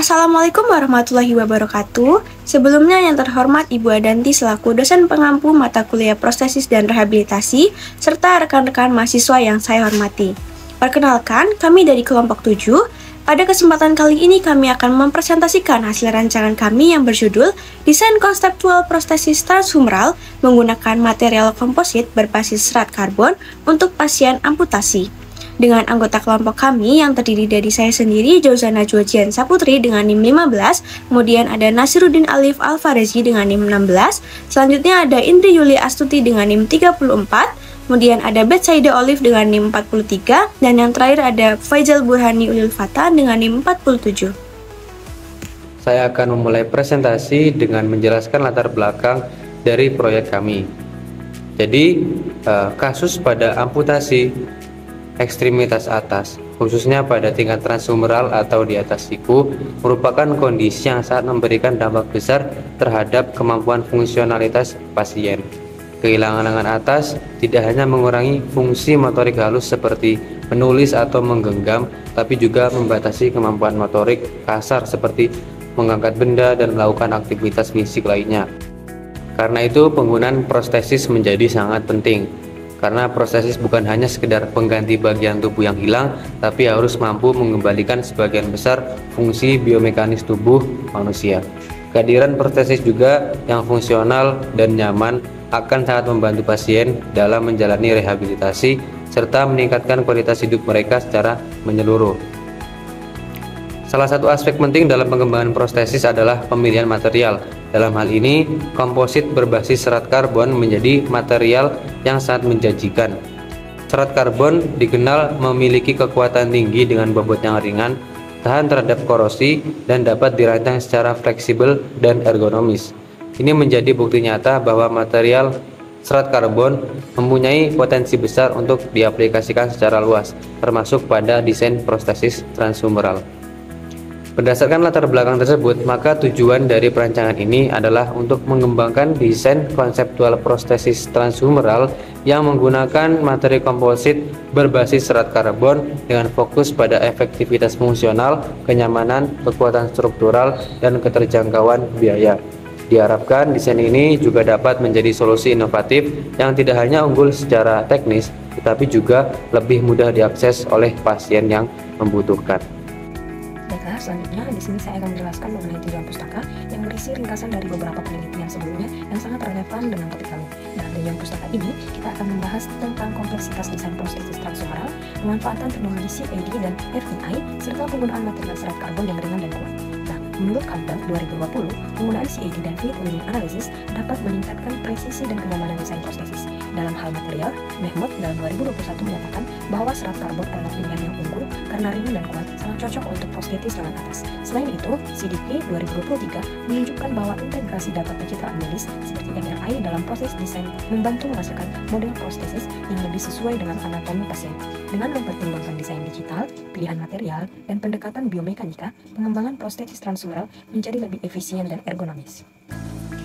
Assalamualaikum warahmatullahi wabarakatuh. Sebelumnya yang terhormat Ibu Adanti selaku dosen pengampu mata kuliah prostesis dan rehabilitasi, serta rekan-rekan mahasiswa yang saya hormati. Perkenalkan, kami dari kelompok 7. Pada kesempatan kali ini kami akan mempresentasikan hasil rancangan kami yang berjudul Desain Konseptual Prostesis Transhumeral menggunakan material komposit berbasis serat karbon untuk pasien amputasi. Dengan anggota kelompok kami yang terdiri dari saya sendiri, Jauzana Juajian Saputri dengan NIM 15, kemudian ada Nasiruddin Alif Alfarezi dengan NIM 16, selanjutnya ada Indri Yuli Astuti dengan NIM 34, kemudian ada Betsaida Olive dengan NIM 43, dan yang terakhir ada Faizal Burhani Ulil Fata dengan NIM 47. Saya akan memulai presentasi dengan menjelaskan latar belakang dari proyek kami. Jadi, kasus pada amputasi ekstremitas atas, khususnya pada tingkat transhumeral atau di atas siku, merupakan kondisi yang sangat memberikan dampak besar terhadap kemampuan fungsionalitas pasien. Kehilangan lengan atas tidak hanya mengurangi fungsi motorik halus seperti menulis atau menggenggam, tapi juga membatasi kemampuan motorik kasar seperti mengangkat benda dan melakukan aktivitas fisik lainnya. Karena itu, penggunaan prostesis menjadi sangat penting. Karena prostesis bukan hanya sekedar pengganti bagian tubuh yang hilang, tapi harus mampu mengembalikan sebagian besar fungsi biomekanis tubuh manusia. Kehadiran prostesis juga yang fungsional dan nyaman akan sangat membantu pasien dalam menjalani rehabilitasi serta meningkatkan kualitas hidup mereka secara menyeluruh. Salah satu aspek penting dalam pengembangan prostesis adalah pemilihan material. Dalam hal ini, komposit berbasis serat karbon menjadi material yang sangat menjanjikan. Serat karbon dikenal memiliki kekuatan tinggi dengan bobot yang ringan, tahan terhadap korosi, dan dapat dirancang secara fleksibel dan ergonomis. Ini menjadi bukti nyata bahwa material serat karbon mempunyai potensi besar untuk diaplikasikan secara luas, termasuk pada desain prostesis transhumeral. Berdasarkan latar belakang tersebut, maka tujuan dari perancangan ini adalah untuk mengembangkan desain konseptual prostesis transhumeral yang menggunakan materi komposit berbasis serat karbon dengan fokus pada efektivitas fungsional, kenyamanan, kekuatan struktural, dan keterjangkauan biaya. Diharapkan desain ini juga dapat menjadi solusi inovatif yang tidak hanya unggul secara teknis, tetapi juga lebih mudah diakses oleh pasien yang membutuhkan. Selanjutnya, di sini saya akan menjelaskan mengenai tujuan pustaka yang berisi ringkasan dari beberapa penelitian sebelumnya yang sangat relevan dengan topik kami. Dalam tujuan pustaka ini, kita akan membahas tentang kompleksitas desain prostesis transhumeral, pemanfaatan teknologi CAD dan FEI, serta penggunaan material serat karbon yang ringan dan kuat. Nah, menurut Campbell 2020, penggunaan CAD dan Fluid Weaving Analysis dapat meningkatkan presisi dan kenyamanan desain prostesis. Dalam hal material, Mehmet dalam 2021 menyatakan bahwa serat karbon adalah pilihan yang unggul karena ringan dan kuat, sangat cocok untuk prostetis lengan atas. Selain itu, CDP 2023 menunjukkan bahwa integrasi data pencitraan medis seperti MRI dalam proses desain membantu menghasilkan model prostesis yang lebih sesuai dengan anatomi pasien. Dengan mempertimbangkan desain digital, pilihan material, dan pendekatan biomekanika, pengembangan prostesis transhumeral menjadi lebih efisien dan ergonomis.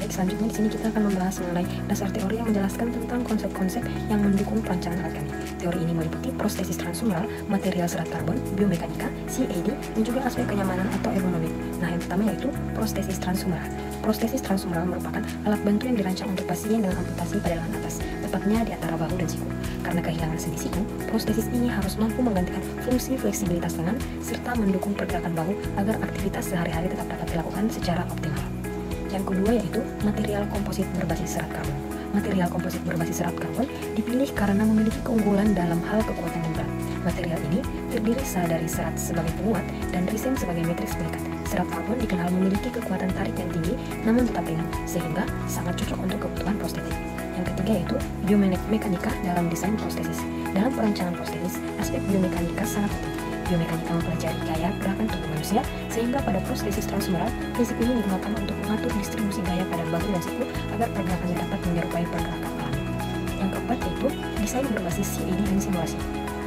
Baik, selanjutnya di sini kita akan membahas mengenai dasar teori yang menjelaskan tentang konsep-konsep yang mendukung perancangan alat kami. Teori ini meliputi prostesis transhumeral, material serat karbon, biomekanika, CAD, dan juga aspek kenyamanan atau ergonomi. Nah, yang pertama yaitu prostesis transhumeral. Prostesis transhumeral merupakan alat bantu yang dirancang untuk pasien dengan amputasi pada lengan atas, tepatnya di antara bahu dan siku. Karena kehilangan sendi siku, prostesis ini harus mampu menggantikan fungsi fleksibilitas lengan serta mendukung pergerakan bahu agar aktivitas sehari-hari tetap dapat dilakukan secara optimal. Yang kedua yaitu material komposit berbasis serat karbon. Material komposit berbasis serat karbon dipilih karena memiliki keunggulan dalam hal kekuatan membran. Material ini terdiri dari serat sebagai penguat dan resin sebagai matriks pengikat. Serat karbon dikenal memiliki kekuatan tarik yang tinggi namun tetap ringan, sehingga sangat cocok untuk kebutuhan prostetik. Yang ketiga yaitu biomekanika dalam desain prostesis. Dalam perancangan prostesis, aspek biomekanika sangat penting. Biomekanika mempelajari gaya gerakan tubuh manusia, sehingga pada prostesis transhumeral, prinsip ini digunakan untuk mengatur distribusi gaya pada bahu dan siku agar pergerakannya dapat menyerupai pergerakan alami. Yang keempat yaitu desain berbasis CAD dan simulasi.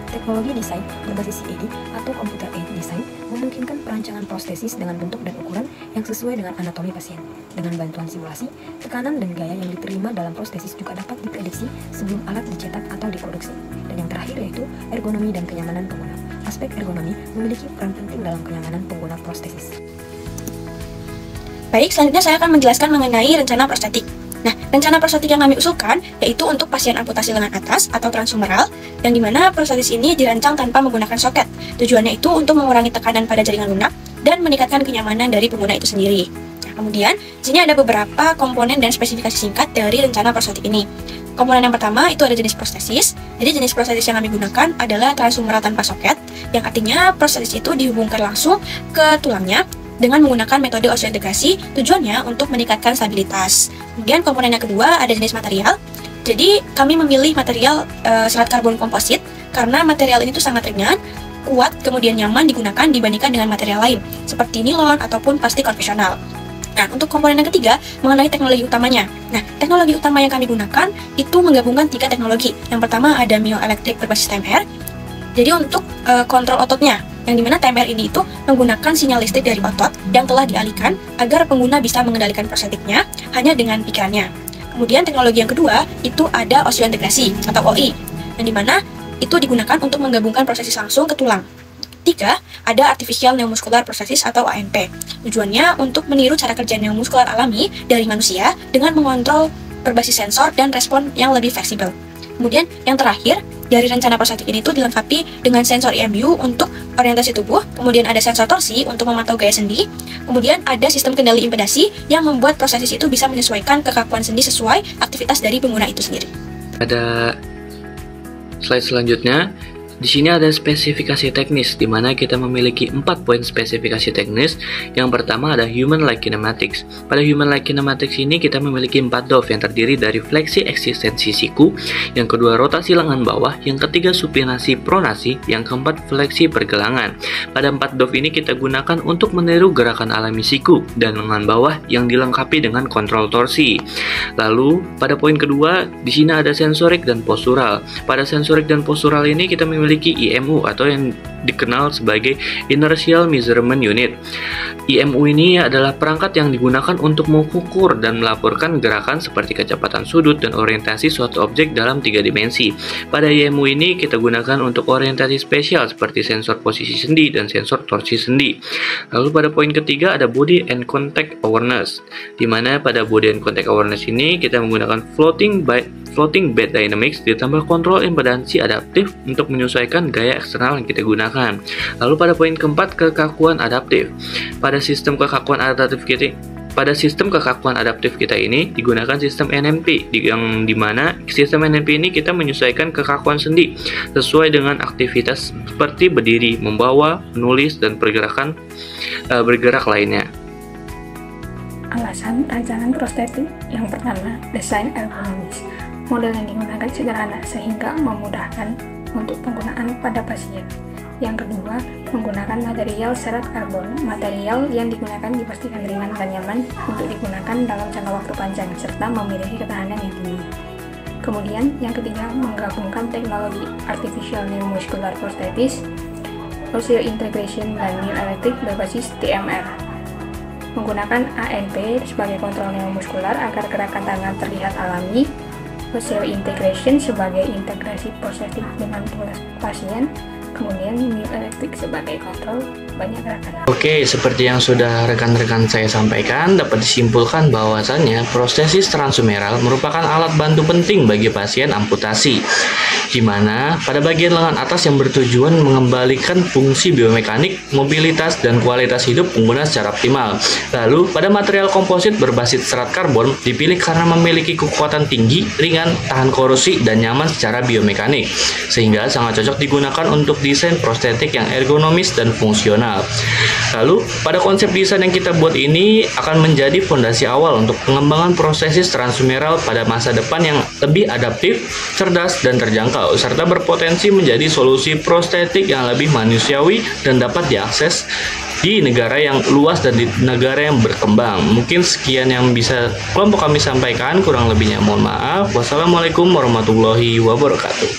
Teknologi desain berbasis CAD atau computer aided design memungkinkan perancangan prostesis dengan bentuk dan ukuran yang sesuai dengan anatomi pasien. Dengan bantuan simulasi, tekanan dan gaya yang diterima dalam prostesis juga dapat diprediksi sebelum alat dicetak atau diproduksi. Dan yang terakhir yaitu ergonomi dan kenyamanan pengguna. Aspek ergonomi memiliki peran penting dalam kenyamanan pengguna prostesis. Baik, selanjutnya saya akan menjelaskan mengenai rencana prostetik. Nah, rencana prostetik yang kami usulkan yaitu untuk pasien amputasi lengan atas atau transhumeral, yang dimana prostetis ini dirancang tanpa menggunakan soket. Tujuannya itu untuk mengurangi tekanan pada jaringan lunak dan meningkatkan kenyamanan dari pengguna itu sendiri. Nah, kemudian, di sini ada beberapa komponen dan spesifikasi singkat dari rencana prostetik ini. Komponen yang pertama itu ada jenis prostesis. Jadi jenis prostesis yang kami gunakan adalah transhumeral tanpa soket, yang artinya prostesis itu dihubungkan langsung ke tulangnya dengan menggunakan metode osseointegrasi, tujuannya untuk meningkatkan stabilitas. Kemudian komponen yang kedua ada jenis material. Jadi kami memilih material serat karbon komposit karena material ini tuh sangat ringan, kuat, kemudian nyaman digunakan dibandingkan dengan material lain seperti nilon ataupun plastik konvensional. Nah, untuk komponen yang ketiga mengenai teknologi utamanya. Nah, teknologi utama yang kami gunakan itu menggabungkan 3 teknologi. Yang pertama ada myoelektrik berbasis TMR. Jadi untuk kontrol ototnya, yang dimana TMR ini itu menggunakan sinyal listrik dari otot yang telah dialihkan agar pengguna bisa mengendalikan prostetiknya hanya dengan pikirannya. Kemudian teknologi yang kedua itu ada osseointegrasi atau OI, yang dimana itu digunakan untuk menggabungkan prostesis langsung ke tulang. 3, ada artificial neuromuscular prosthesis atau ANP. Tujuannya untuk meniru cara kerja neuromuskular alami dari manusia dengan mengontrol berbasis sensor dan respon yang lebih fleksibel. Kemudian yang terakhir, dari rencana prostetik ini tuh dilengkapi dengan sensor EMU untuk orientasi tubuh, kemudian ada sensor torsi untuk memantau gaya sendi, kemudian ada sistem kendali impedasi yang membuat prostesis itu bisa menyesuaikan kekakuan sendi sesuai aktivitas dari pengguna itu sendiri. Pada slide selanjutnya, di sini ada spesifikasi teknis, di mana kita memiliki 4 poin spesifikasi teknis. Yang pertama ada human-like kinematics. Pada human-like kinematics ini kita memiliki 4 DOF yang terdiri dari fleksi eksistensi siku, yang kedua rotasi lengan bawah, yang ketiga supinasi pronasi, yang keempat fleksi pergelangan. Pada 4 DOF ini kita gunakan untuk meniru gerakan alami siku dan lengan bawah yang dilengkapi dengan kontrol torsi. Lalu pada poin kedua, di sini ada sensorik dan postural. Pada sensorik dan postural ini kita memiliki IMU atau yang dikenal sebagai Inertial Measurement Unit. IMU ini adalah perangkat yang digunakan untuk mengukur dan melaporkan gerakan seperti kecepatan sudut dan orientasi suatu objek dalam 3 dimensi. Pada IMU ini kita gunakan untuk orientasi spesial seperti sensor posisi sendi dan sensor torsi sendi. Lalu pada poin ketiga ada Body and Contact Awareness, di mana pada Body and Contact Awareness ini kita menggunakan floating bed dynamics ditambah kontrol impedansi adaptif untuk menyesuaikan gaya eksternal yang kita gunakan. Lalu pada poin keempat, kekakuan adaptif. Pada sistem kekakuan adaptif kita ini digunakan sistem NNP, yang dimana sistem NNP ini kita menyesuaikan kekakuan sendi sesuai dengan aktivitas seperti berdiri, membawa, menulis, dan bergerak lainnya. Alasan rancangan prostetik yang pertama, desain ergonomis. Model yang digunakan sederhana sehingga memudahkan untuk penggunaan pada pasien. Yang kedua, menggunakan material serat karbon. Material yang digunakan dipastikan ringan dan nyaman untuk digunakan dalam jangka waktu panjang serta memiliki ketahanan yang tinggi. Kemudian, yang ketiga, menggabungkan teknologi artificial neuromuscular prosthesis, osseointegration, dan myoelektrik berbasis TMR. Menggunakan ANP sebagai kontrol neuromuskular agar gerakan tangan terlihat alami, osseointegration sebagai integrasi prostetik dengan tulang pasien, kemudian myoelektrik sebagai kontrol banyak gerakan. Oke, seperti yang sudah rekan-rekan saya sampaikan, dapat disimpulkan bahwasannya prostesis transhumeral merupakan alat bantu penting bagi pasien amputasi, di mana pada bagian lengan atas yang bertujuan mengembalikan fungsi biomekanik, mobilitas, dan kualitas hidup pengguna secara optimal. Lalu, pada material komposit berbasis serat karbon dipilih karena memiliki kekuatan tinggi, ringan, tahan korosi, dan nyaman secara biomekanik, sehingga sangat cocok digunakan untuk desain prostetik yang ergonomis dan fungsional. Lalu, pada konsep desain yang kita buat ini akan menjadi fondasi awal untuk pengembangan prostesis transhumeral pada masa depan yang lebih adaptif, cerdas, dan terjangkau, serta berpotensi menjadi solusi prostetik yang lebih manusiawi dan dapat diakses di negara yang luas dan di negara yang berkembang. Mungkin sekian yang bisa kelompok kami sampaikan, kurang lebihnya mohon maaf. Wassalamualaikum warahmatullahi wabarakatuh.